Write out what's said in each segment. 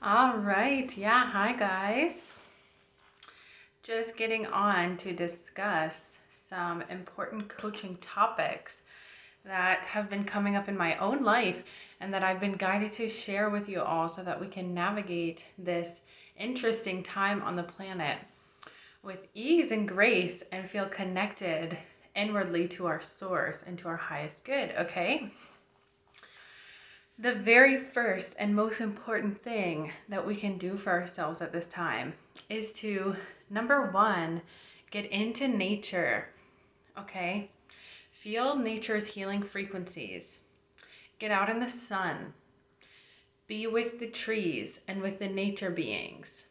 All right. Yeah. Hi, guys. Just getting on to discuss some important coaching topics that have been coming up in my own life and that I've been guided to share with you all so that we can navigate this interesting time on the planet with ease and grace and feel connected inwardly to our source and to our highest good. Okay. The very first and most important thing that we can do for ourselves at this time is to, number one, get into nature, okay? Feel nature's healing frequencies. Get out in the sun. Be with the trees and with the nature beings.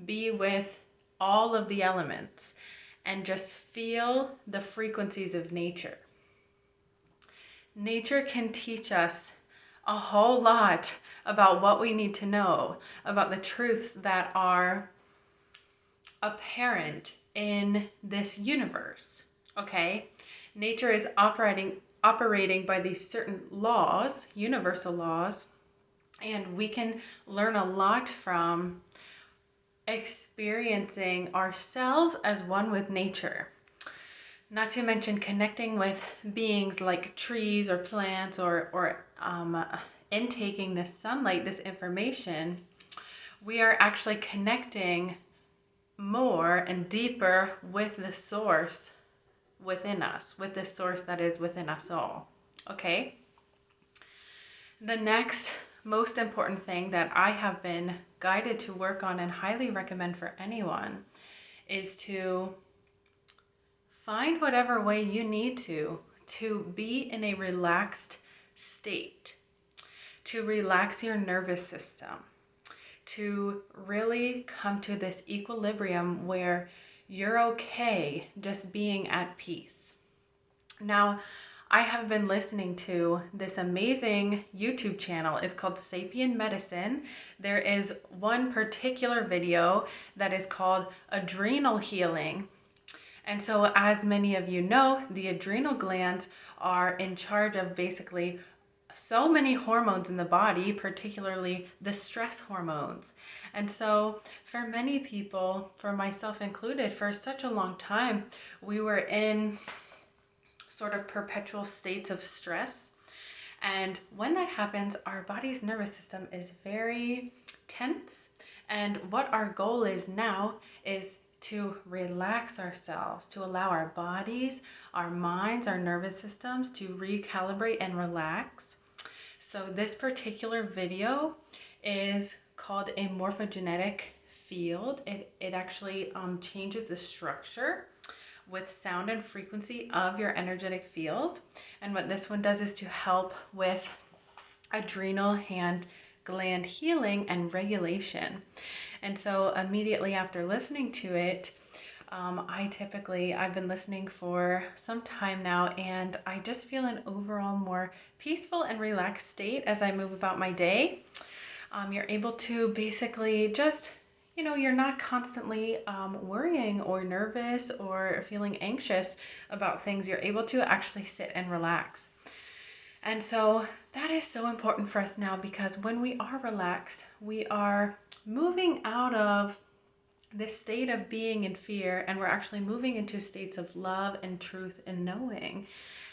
Be with all of the elements and just feel the frequencies of nature. Nature can teach us a whole lot about what we need to know, about the truths that are apparent in this universe. Okay? Nature is operating by these certain laws, universal laws, and we can learn a lot from experiencing ourselves as one with nature. Not to mention connecting with beings like trees or plants or intaking this sunlight, this information, we are actually connecting more and deeper with the source within us, with the source that is within us all. Okay? The next most important thing that I have been guided to work on and highly recommend for anyone is to find whatever way you need to be in a relaxed state, to relax your nervous system, to really come to this equilibrium where you're okay just being at peace. Now, I have been listening to this amazing YouTube channel. It's called Sapien Medicine. There is one particular video that is called Adrenal Healing. And so, as many of you know, the adrenal glands are in charge of basically so many hormones in the body, particularly the stress hormones. And so, for many people, for myself included, for such a long time, we were in sort of perpetual states of stress. And when that happens, our body's nervous system is very tense. And what our goal is now is to relax ourselves, to allow our bodies, our minds, our nervous systems to recalibrate and relax. So this particular video is called a morphogenetic field. It actually changes the structure with sound and frequency of your energetic field. And what this one does is to help with adrenal gland healing and regulation. And so immediately after listening to it, I've been listening for some time now, and I just feel an overall more peaceful and relaxed state as I move about my day. You're able to basically just, you're not constantly worrying or nervous or feeling anxious about things. You're able to actually sit and relax. And so that is so important for us now, because when we are relaxed, we are moving out of this state of being in fear, and we're actually moving into states of love and truth and knowing.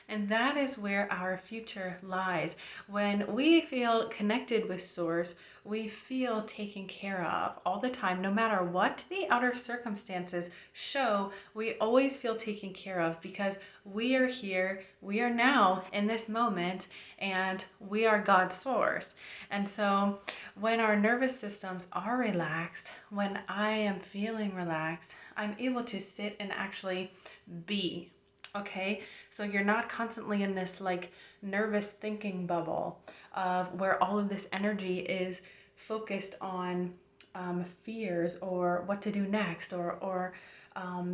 And that is where our future lies. When we feel connected with Source, we feel taken care of all the time. No matter what the outer circumstances show, we always feel taken care of, because we are here, we are now in this moment, and we are God's source. And so when our nervous systems are relaxed, when I am feeling relaxed, I'm able to sit and actually be. Okay, so you're not constantly in this like nervous thinking bubble of where all of this energy is focused on fears or what to do next, or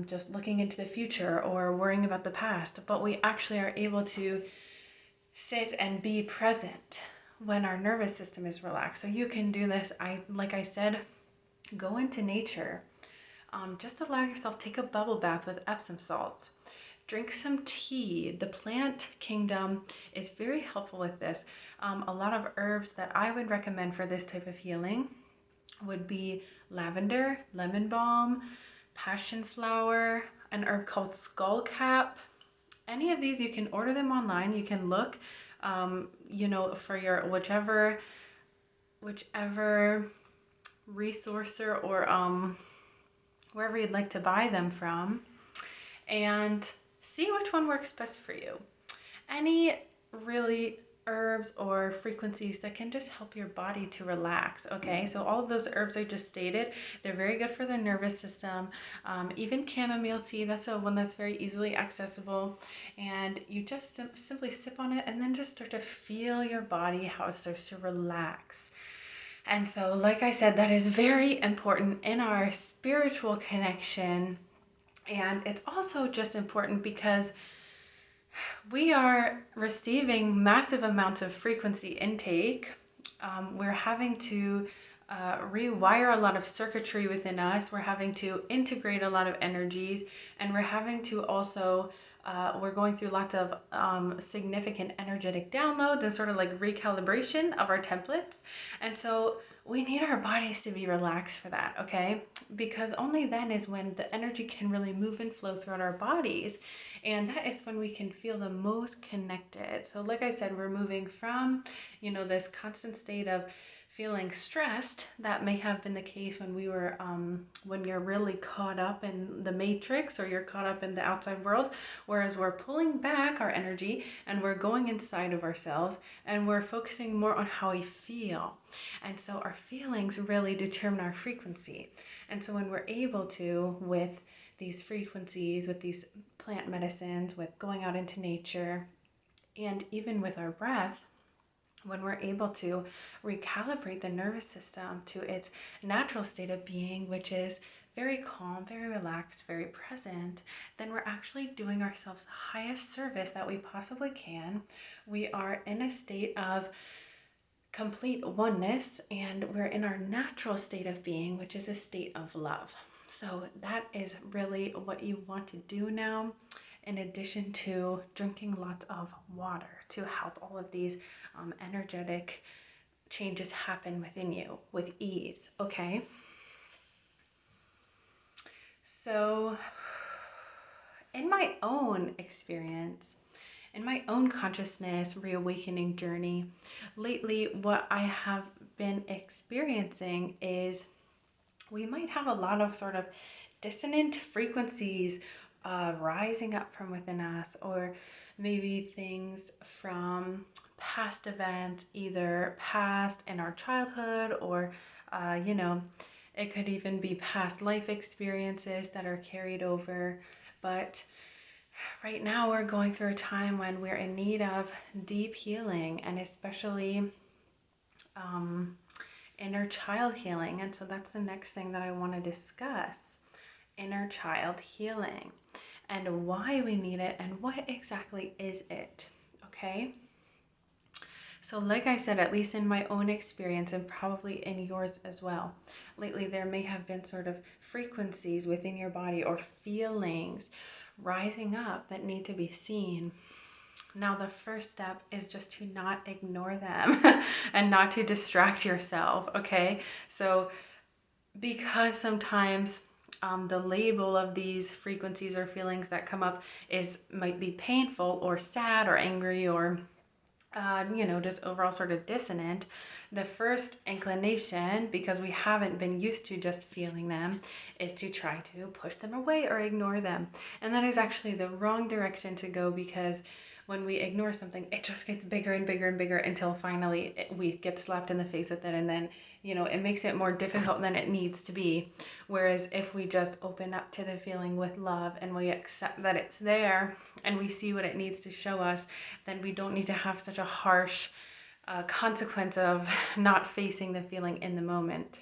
just looking into the future or worrying about the past. But we actually are able to sit and be present when our nervous system is relaxed. So you can do this. Like I said, go into nature. Just allow yourself, take a bubble bath with Epsom salts. Drink some tea. The plant kingdom is very helpful with this. A lot of herbs that I would recommend for this type of healing would be lavender, lemon balm, passionflower, an herb called skullcap. Any of these, you can order them online. You can look, for your whichever resourcer or wherever you'd like to buy them from, and see which one works best for you. Any really herbs or frequencies that can just help your body to relax. Okay, so all of those herbs I just stated, they're very good for the nervous system. Even chamomile tea, that's a one that's very easily accessible, and you just simply sip on it and then just start to feel your body, how it starts to relax. And so, like I said, that is very important in our spiritual connection. And it's also just important because we are receiving massive amounts of frequency intake. We're having to rewire a lot of circuitry within us. We're having to integrate a lot of energies, and we're having to also we're going through lots of significant energetic downloads and sort of like recalibration of our templates. And so we need our bodies to be relaxed for that, okay? Because only then is when the energy can really move and flow throughout our bodies. And that is when we can feel the most connected. So like I said, we're moving from, this constant state of feeling stressed. That may have been the case when we were when you're really caught up in the matrix, or you're caught up in the outside world, whereas we're pulling back our energy and we're going inside of ourselves and we're focusing more on how we feel. And so our feelings really determine our frequency. And so when we're able to, with these frequencies, with these plant medicines, with going out into nature, and even with our breath, when we're able to recalibrate the nervous system to its natural state of being, which is very calm, very relaxed, very present, then we're actually doing ourselves the highest service that we possibly can. We are in a state of complete oneness, and we're in our natural state of being, which is a state of love. So that is really what you want to do now, in addition to drinking lots of water to help all of these energetic changes happen within you with ease, okay? So in my own experience, in my own consciousness reawakening journey, lately what I have been experiencing is we might have a lot of sort of dissonant frequencies rising up from within us, or maybe things from past events, either past in our childhood, or it could even be past life experiences that are carried over. But right now we're going through a time when we're in need of deep healing, and especially inner child healing. And so that's the next thing that I want to discuss: inner child healing, and why we need it, and what exactly is it, okay? So like I said, at least in my own experience, and probably in yours as well, lately there may have been sort of frequencies within your body or feelings rising up that need to be seen. Now the first step is just to not ignore them and not to distract yourself, okay? So because sometimes the label of these frequencies or feelings that come up might be painful or sad or angry, or just overall sort of dissonant, the first inclination, because we haven't been used to just feeling them, is to try to push them away or ignore them. And that is actually the wrong direction to go, because when we ignore something, it just gets bigger and bigger and bigger until finally we get slapped in the face with it, and then it makes it more difficult than it needs to be. Whereas if we just open up to the feeling with love, and we accept that it's there, and we see what it needs to show us, then we don't need to have such a harsh consequence of not facing the feeling in the moment.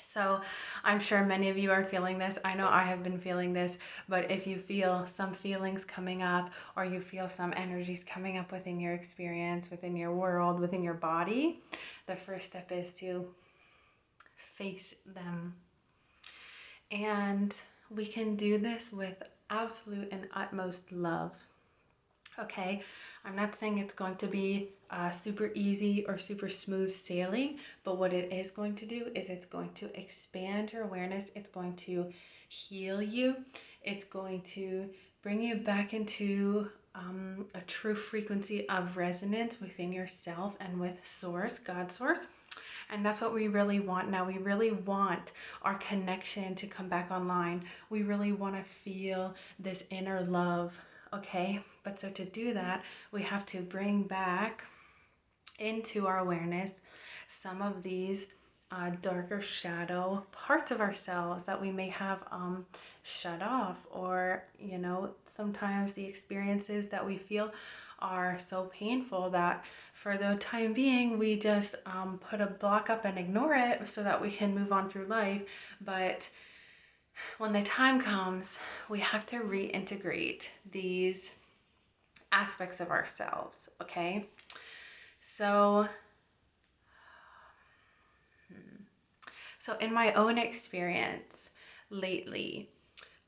So I'm sure many of you are feeling this. I know I have been feeling this, but if you feel some feelings coming up, or you feel some energies coming up within your experience, within your world, within your body, the first step is to face them. And we can do this with absolute and utmost love. Okay, I'm not saying it's going to be super easy or super smooth sailing, but what it is going to do is it's going to expand your awareness. It's going to heal you. It's going to bring you back into a true frequency of resonance within yourself and with Source, God Source. And that's what we really want now. We really want our connection to come back online. We really want to feel this inner love, okay? But so to do that, we have to bring back into our awareness some of these darker shadow parts of ourselves that we may have shut off, or sometimes the experiences that we feel are so painful that for the time being we just put a block up and ignore it so that we can move on through life. But when the time comes, we have to reintegrate these aspects of ourselves, okay? So in my own experience lately,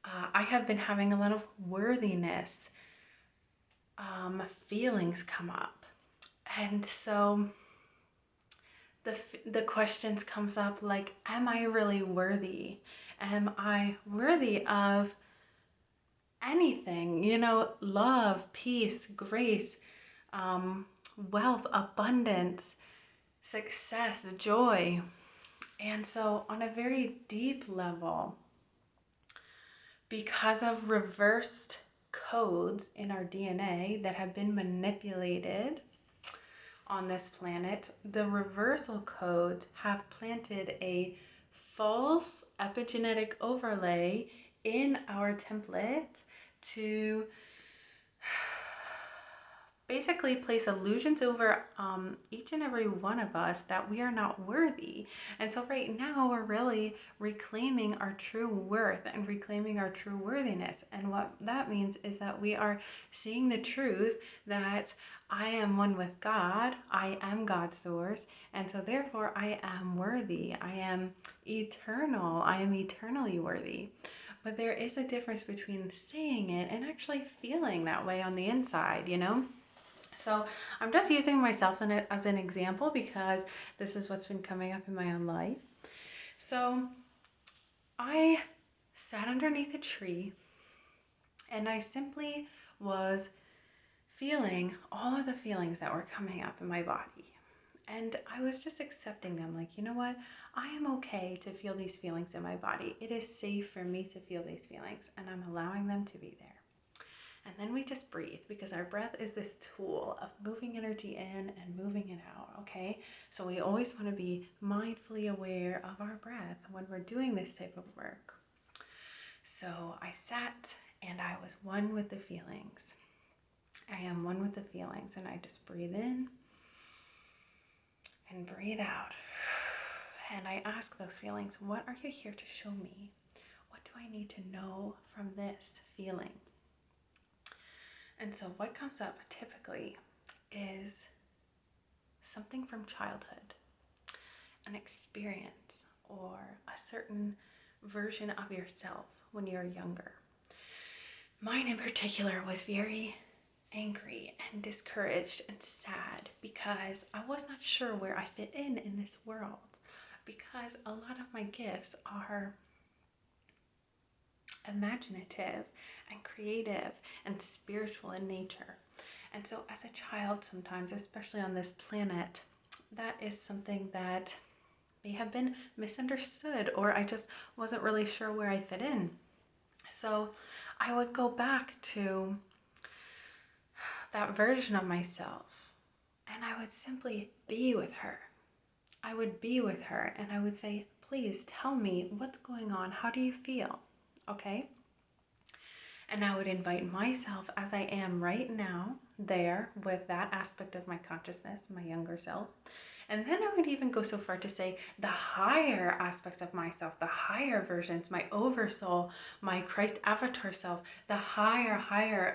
I have been having a lot of worthiness feelings come up. And so the questions comes up like, am I really worthy? Am I worthy of anything? Love, peace, grace, wealth, abundance, success, joy. And so on a very deep level, because of reversed codes in our DNA that have been manipulated on this planet, the reversal codes have planted a false epigenetic overlay in our template to basically place illusions over each and every one of us that we are not worthy. And so right now we're really reclaiming our true worth and reclaiming our true worthiness. And what that means is that we are seeing the truth that I am one with God, I am God's source, and so therefore I am worthy, I am eternal, I am eternally worthy. But there is a difference between saying it and actually feeling that way on the inside, So I'm just using myself as an example because this is what's been coming up in my own life. So I sat underneath a tree and I simply was feeling all of the feelings that were coming up in my body. And I was just accepting them, like, you know what? I am okay to feel these feelings in my body. It is safe for me to feel these feelings, and I'm allowing them to be there. And then we just breathe, because our breath is this tool of moving energy in and moving it out, okay? So we always want to be mindfully aware of our breath when we're doing this type of work. So I sat and I was one with the feelings. I am one with the feelings, and I just breathe in and breathe out. And I ask those feelings, what are you here to show me? What do I need to know from this feeling? And so what comes up typically is something from childhood, an experience, or a certain version of yourself when you're younger. Mine in particular was very angry and discouraged and sad because I was not sure where I fit in this world, because a lot of my gifts are imaginative and creative and spiritual in nature. And so as a child, sometimes, especially on this planet, that is something that may have been misunderstood, or I just wasn't really sure where I fit in. So I would go back to that version of myself and I would simply be with her. I would be with her and I would say, please tell me what's going on. How do you feel? Okay? And I would invite myself as I am right now there with that aspect of my consciousness, my younger self. And then I would even go so far to say the higher aspects of myself, the higher versions, my oversoul, my Christ avatar self, the higher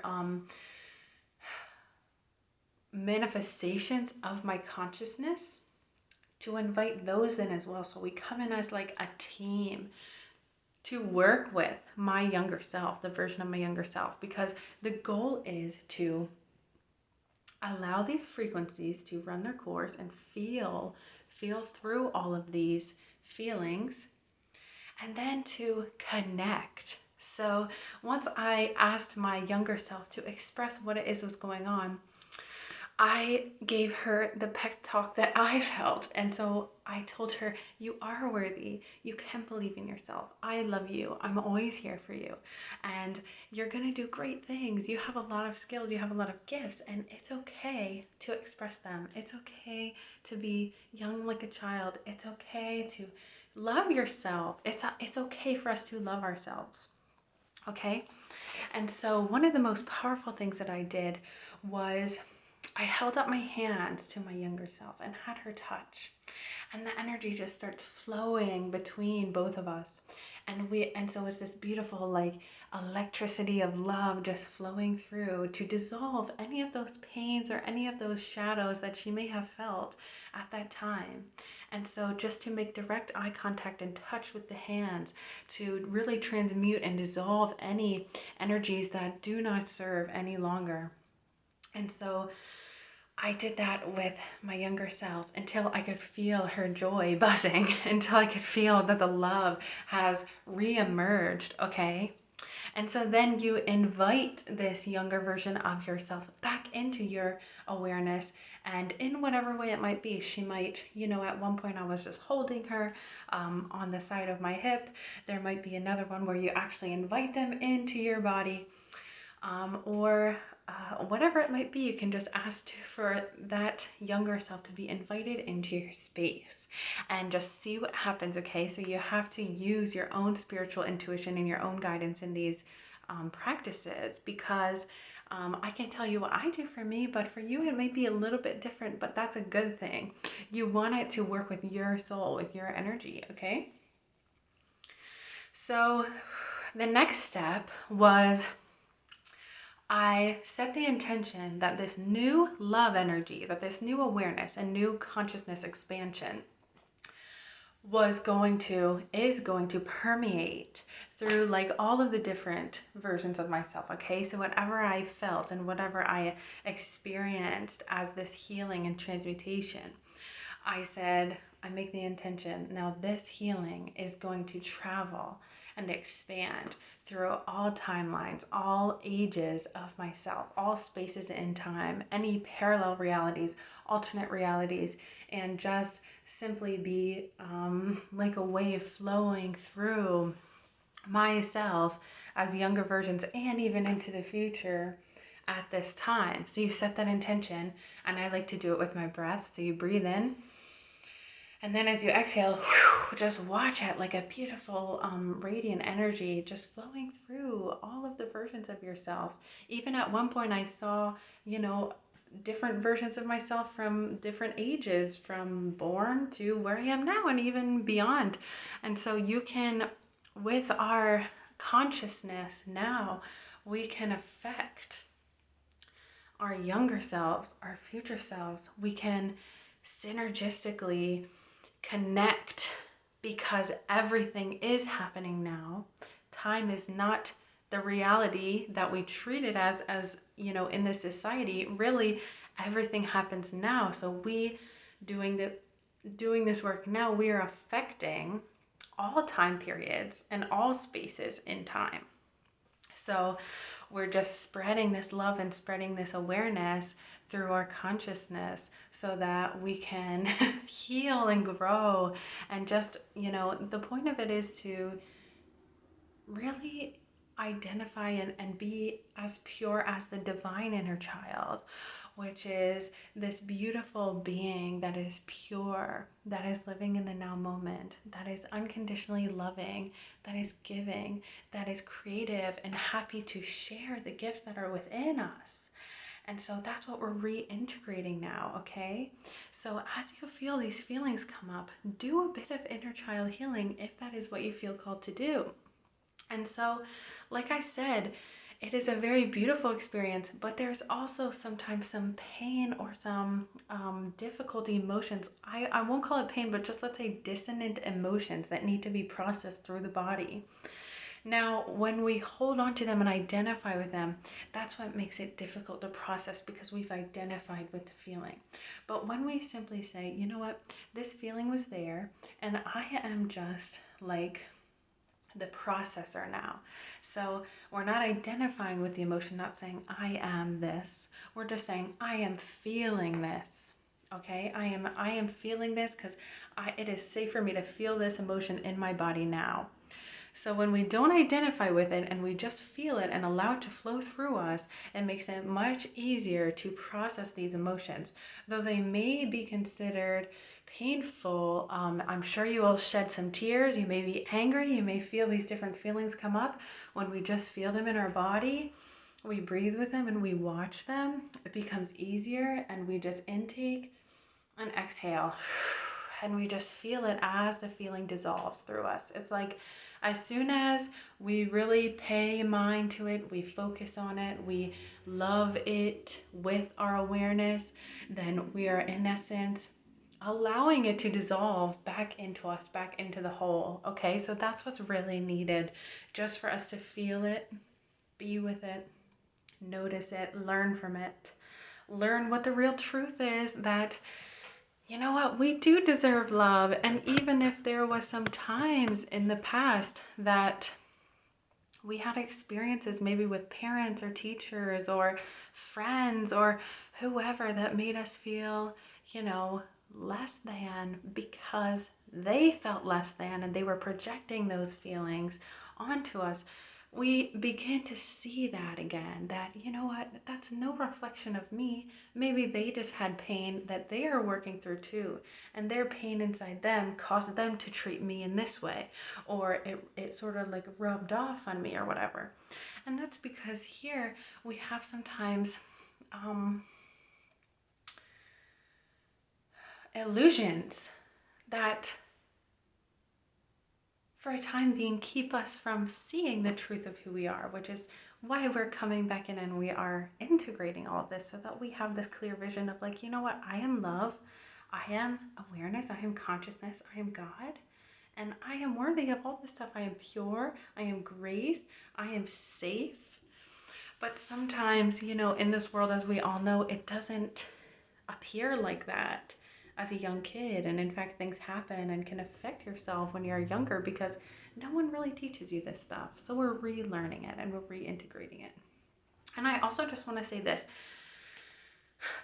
manifestations of my consciousness, to invite those in as well. So we come in as like a team to work with my younger self, the version of my younger self, because the goal is to Allow these frequencies to run their course and feel through all of these feelings, and then to connect. So once I asked my younger self to express what it is was going on, I gave her the pep talk that I felt. And so I told her, you are worthy. You can believe in yourself. I love you. I'm always here for you. And you're going to do great things. You have a lot of skills. You have a lot of gifts. And it's okay to express them. It's okay to be young like a child. It's okay to love yourself. It's okay for us to love ourselves. Okay? And so one of the most powerful things that I did was I held up my hands to my younger self and had her touch. And the energy just starts flowing between both of us. And so it's this beautiful like electricity of love just flowing through to dissolve any of those pains or any of those shadows that she may have felt at that time. And so just to make direct eye contact and touch with the hands to really transmute and dissolve any energies that do not serve any longer. And so I did that with my younger self until I could feel her joy buzzing, until I could feel that the love has re-emerged, okay? And so then you invite this younger version of yourself back into your awareness, and in whatever way it might be. She might, at one point I was just holding her on the side of my hip. There might be another one where you actually invite them into your body, or whatever it might be. You can just ask for that younger self to be invited into your space and just see what happens, okay? So you have to use your own spiritual intuition and your own guidance in these practices, because I can tell you what I do for me, but for you it may be a little bit different, but that's a good thing. You want it to work with your soul, with your energy, okay? So the next step was I set the intention that this new love energy, that this new awareness and new consciousness expansion is going to permeate through like all of the different versions of myself, okay? So whatever I felt and whatever I experienced as this healing and transmutation, I said, I make the intention, now this healing is going to travel and expand through all timelines, all ages of myself, all spaces in time, any parallel realities, alternate realities, and just simply be like a wave flowing through myself as younger versions and even into the future at this time. So you set that intention, and I like to do it with my breath. So you breathe in, and then as you exhale, just watch it like a beautiful radiant energy just flowing through all of the versions of yourself. Even at one point I saw, different versions of myself from different ages, from born to where I am now and even beyond. And so you can, with our consciousness now, we can affect our younger selves, our future selves. We can synergistically connect, because everything is happening now. Time is not the reality that we treat it as in this society. Really, everything happens now. So we doing this work now, we are affecting all time periods and all spaces in time. So we're just spreading this love and spreading this awareness through our consciousness so that we can heal and grow. And just, the point of it is to really identify and be as pure as the divine inner child, which is this beautiful being that is pure, that is living in the now moment, that is unconditionally loving, that is giving, that is creative and happy to share the gifts that are within us. And so that's what we're reintegrating now, okay? So as you feel these feelings come up, do a bit of inner child healing if that is what you feel called to do. And so, like I said, it is a very beautiful experience, but there's also sometimes some pain or some difficulty emotions. I won't call it pain, but just let's say dissonant emotions that need to be processed through the body. Now, when we hold on to them and identify with them, that's what makes it difficult to process because we've identified with the feeling. But when we simply say, you know what, this feeling was there, and I am just like the processor now. So we're not identifying with the emotion, not saying I am this. We're just saying I am feeling this. Okay, I am feeling this because it is safe for me to feel this emotion in my body now. So when we don't identify with it and we just feel it and allow it to flow through us, it makes it much easier to process these emotions. Though they may be considered painful, I'm sure you will shed some tears. You may be angry. You may feel these different feelings come up. When we just feel them in our body, we breathe with them and we watch them, it becomes easier, and we just intake and exhale. And we just feel it as the feeling dissolves through us. It's like as soon as we really pay mind to it, we focus on it, we love it with our awareness, then we are in essence allowing it to dissolve back into us, back into the whole. Okay, so that's what's really needed, just for us to feel it, be with it, notice it, learn from it, learn what the real truth is, that you know what, we do deserve love. And even if there was some times in the past that we had experiences maybe with parents or teachers or friends or whoever that made us feel, less than because they felt less than and they were projecting those feelings onto us, we begin to see that again, that, you know what, that's no reflection of me. Maybe they just had pain that they are working through too, and their pain inside them caused them to treat me in this way, or it sort of like rubbed off on me or whatever. And that's because here we have sometimes illusions that for a time being keep us from seeing the truth of who we are, which is why we're coming back in and we are integrating all of this so that we have this clear vision of like, you know what, I am love, I am awareness, I am consciousness, I am God, and I am worthy of all this stuff. I am pure, I am grace, I am safe. But sometimes, in this world, as we all know, it doesn't appear like that as a young kid. And in fact, things happen and can affect yourself when you're younger because no one really teaches you this stuff. So we're relearning it and we're reintegrating it. And I also just want to say this.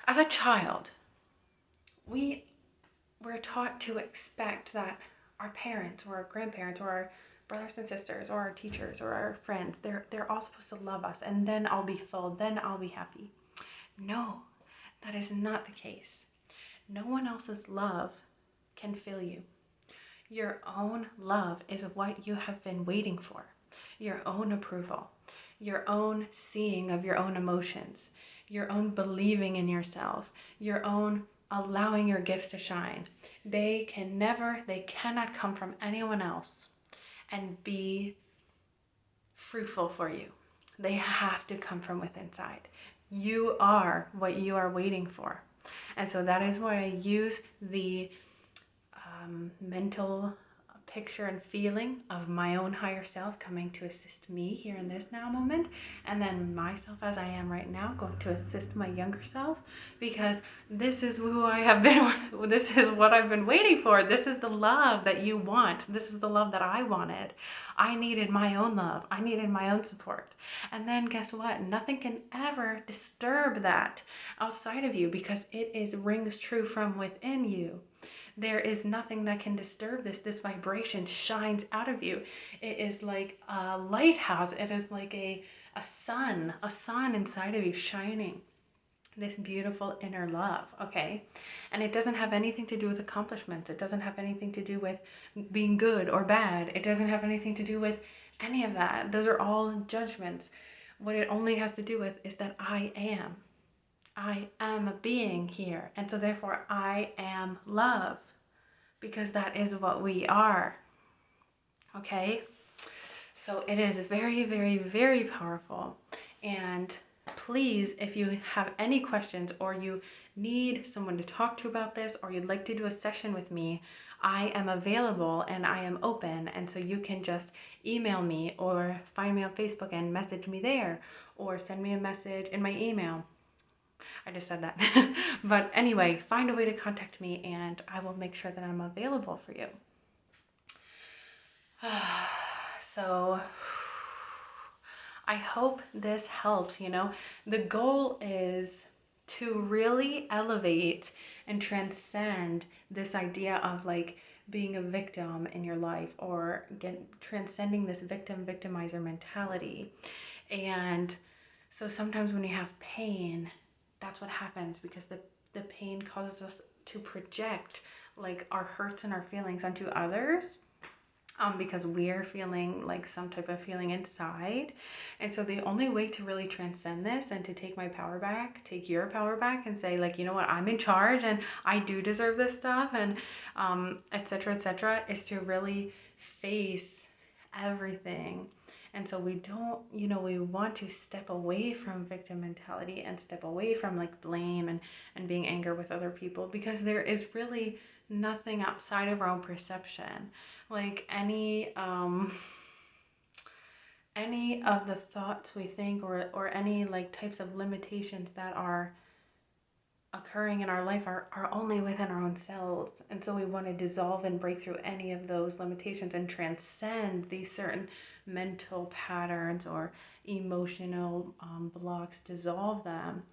As a child, we were taught to expect that our parents or our grandparents or our brothers and sisters or our teachers or our friends, they're all supposed to love us, and then I'll be full, then I'll be happy. No, that is not the case. No one else's love can fill you. Your own love is what you have been waiting for. Your own approval, your own seeing of your own emotions, your own believing in yourself, your own allowing your gifts to shine. They cannot come from anyone else and be fruitful for you. They have to come from within inside. You are what you are waiting for. And so that is why I use the mental picture and feeling of my own higher self coming to assist me here in this now moment, and then myself as I am right now going to assist my younger self, because this is who I have been, this is what I've been waiting for. This is the love that you want. This is the love that I wanted. I needed my own love. I needed my own support. And then guess what? Nothing can ever disturb that outside of you because it rings true from within you. There is nothing that can disturb this. This vibration shines out of you. It is like a lighthouse. It is like a sun inside of you shining this beautiful inner love, okay? And it doesn't have anything to do with accomplishments. It doesn't have anything to do with being good or bad. It doesn't have anything to do with any of that. Those are all judgments. What it only has to do with is that I am a being here. And so therefore I am love, because that is what we are. Okay? So it is very, very, very powerful. And please, if you have any questions or you need someone to talk to about this, or you'd like to do a session with me, I am available and I am open. And so you can just email me or find me on Facebook and message me there, or send me a message in my email. I just said that. But anyway, find a way to contact me and I will make sure that I'm available for you. So I hope this helps. The goal is to really elevate and transcend this idea of like being a victim in your life, or transcending this victimizer mentality. And so sometimes when you have pain, that's what happens, because the pain causes us to project like our hurts and our feelings onto others, because we're feeling like some type of feeling inside. And so the only way to really transcend this and to take my power back, take your power back, and say like, you know what, I'm in charge and I do deserve this stuff, and etc., is to really face everything. And so we don't, we want to step away from victim mentality and step away from like blame and being angry with other people, because there is really nothing outside of our own perception. Like any of the thoughts we think, or any like types of limitations that are occurring in our life are only within our own selves. And so we want to dissolve and break through any of those limitations and transcend these certain mental patterns or emotional blocks, dissolve them,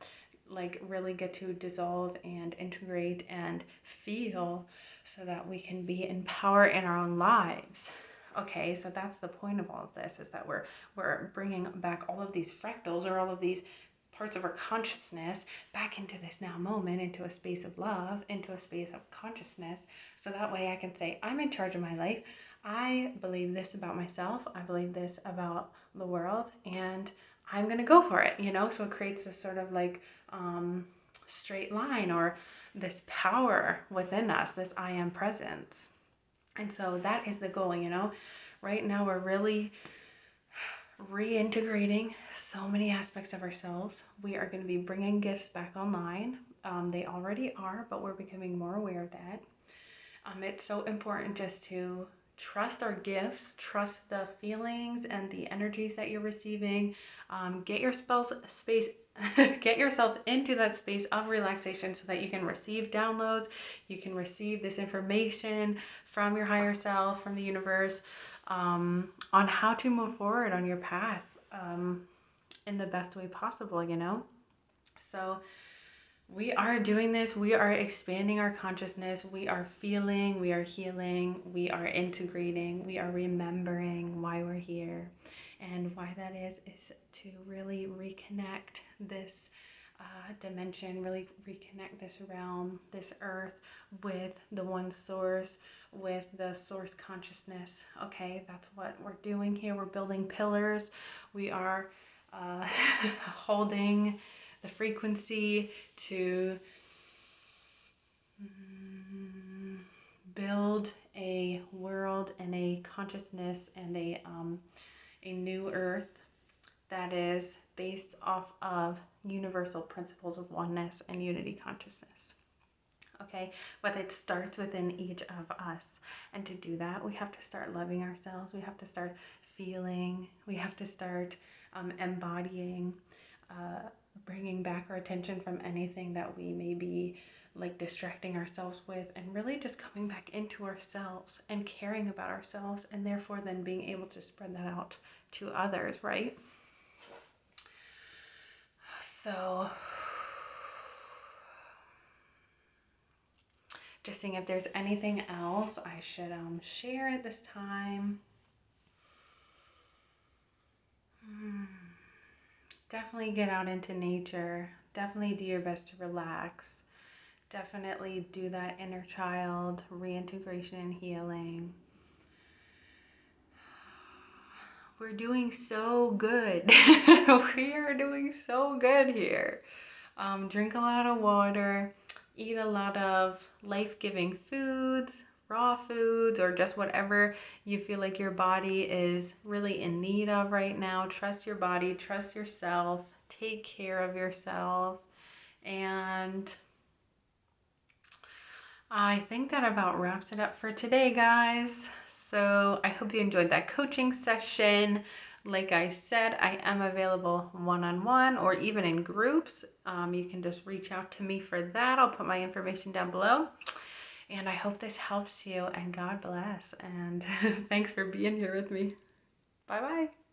like really get to dissolve and integrate and feel, so that we can be in power in our own lives. Okay, so that's the point of all of this, is that we're bringing back all of these fractals, or all of these parts of our consciousness, back into this now moment, into a space of love, into a space of consciousness. So that way I can say, I'm in charge of my life. I believe this about myself. I believe this about the world, and I'm going to go for it, So it creates this sort of like straight line, or this power within us, this I am presence. And so that is the goal, Right now we're really reintegrating so many aspects of ourselves. We are going to be bringing gifts back online. They already are, but we're becoming more aware of that. It's so important just to trust our gifts, trust the feelings and the energies that you're receiving. Get yourself into that space of relaxation, so that you can receive downloads, you can receive this information from your higher self, from the universe, on how to move forward on your path in the best way possible, So we are doing this. We are expanding our consciousness. We are feeling, we are healing, we are integrating, we are remembering why we're here. And why that is to really reconnect this dimension, really reconnect this realm, this earth, with the one source, with the source consciousness. Okay, that's what we're doing here. We're building pillars. We are holding the frequency to build a world and a consciousness and a new earth that is based off of universal principles of oneness and unity consciousness. Okay, but it starts within each of us. And to do that, we have to start loving ourselves. We have to start feeling. We have to start embodying, bringing back our attention from anything that we may be like distracting ourselves with, and really just coming back into ourselves and caring about ourselves, and therefore then being able to spread that out to others, right? So just seeing if there's anything else I should share at this time. Definitely get out into nature. Definitely do your best to relax. Definitely do that inner child reintegration and healing. We're doing so good. We are doing so good here. Drink a lot of water, eat a lot of life-giving foods, raw foods, or just whatever you feel like your body is really in need of right now. Trust your body, trust yourself, take care of yourself, and I think that about wraps it up for today, guys. So I hope you enjoyed that coaching session. Like I said, I am available one-on-one or even in groups. You can just reach out to me for that. I'll put my information down below. And I hope this helps you, and God bless. And thanks for being here with me. Bye-bye.